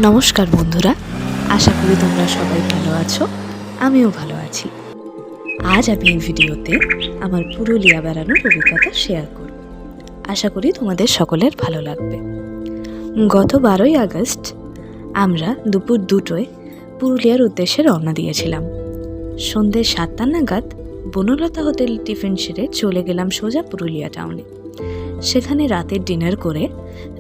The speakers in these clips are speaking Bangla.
নমস্কার বন্ধুরা, আশা করি তোমরা সবাই ভালো আছো। আমিও ভালো আছি। আজ আমি এই ভিডিওতে আমার পুরুলিয়া বেড়ানোর অভিজ্ঞতা শেয়ার করব। আশা করি তোমাদের সকলের ভালো লাগবে। গত 12ই আগস্ট আমরা দুপুর 2টোয় পুরুলিয়ার উদ্দেশ্যে রওনা দিয়েছিলাম। সন্ধ্যে 7টা নাগাদ বনলতা হোটেল টিফিন সেরে চলে গেলাম সোজা পুরুলিয়া টাউনে। সেখানে রাতের ডিনার করে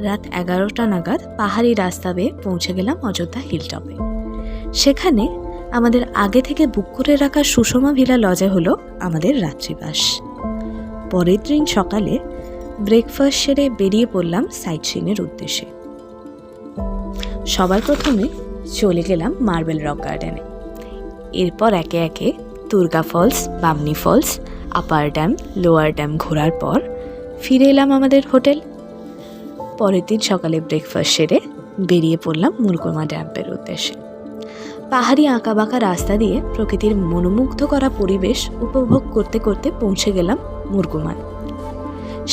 রাত 11টা নাগাদ পাহাড়ি রাস্তা বেয়ে পৌঁছে গেলাম অযোধ্যা হিলটপে। সেখানে আমাদের আগে থেকে বুক করে রাখা সুষমা ভিলা লজে হলো আমাদের রাত্রিবাস। পরের দিন সকালে ব্রেকফাস্ট সেরে বেরিয়ে পড়লাম সাইট সিনের উদ্দেশ্যে। সবার প্রথমে চলে গেলাম মার্বেল রক গার্ডেনে। এরপর একে একে Durga Falls, Bamni Falls, Upper Dam, Lower Dam ঘোরার পর ফিরে এলাম আমাদের হোটেল। পরের দিন সকালে ব্রেকফাস্ট সেরে বেরিয়ে পড়লাম মুরগুমা ড্যামের উদ্দেশ্যে। পাহাড়ি আঁকাবাঁকা রাস্তা দিয়ে প্রকৃতির মনোমুগ্ধ করা পরিবেশ উপভোগ করতে করতে পৌঁছে গেলাম মুরগুমায়।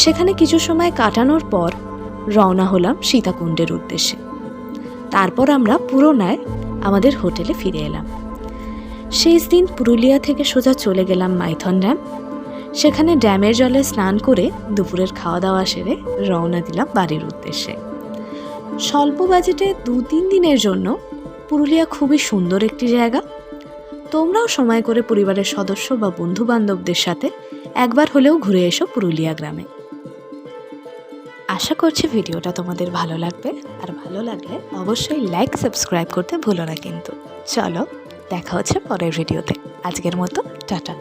সেখানে কিছু সময় কাটানোর পর রওনা হলাম সীতাকুণ্ডের উদ্দেশ্যে। তারপর আমরা পুরোনায় আমাদের হোটেলে ফিরে এলাম। শেষ দিন পুরুলিয়া থেকে সোজা চলে গেলাম মাইথন ড্যাম। সেখানে ড্যামের জলে স্নান করে দুপুরের খাওয়া দাওয়া সেরে রওনা দিলাম বাড়ির উদ্দেশ্যে। স্বল্প বাজেটে 2-3 দিনের জন্য পুরুলিয়া খুবই সুন্দর একটি জায়গা। তোমরাও সময় করে পরিবারের সদস্য বা বন্ধু বান্ধবদের সাথে একবার হলেও ঘুরে এসো পুরুলিয়া গ্রামে। আশা করছি ভিডিওটা তোমাদের ভালো লাগবে, আর ভালো লাগলে অবশ্যই লাইক, সাবস্ক্রাইব করতে ভুলো না কিন্তু। চলো, দেখা হচ্ছে পরের ভিডিওতে। আজকের মতো টাটা।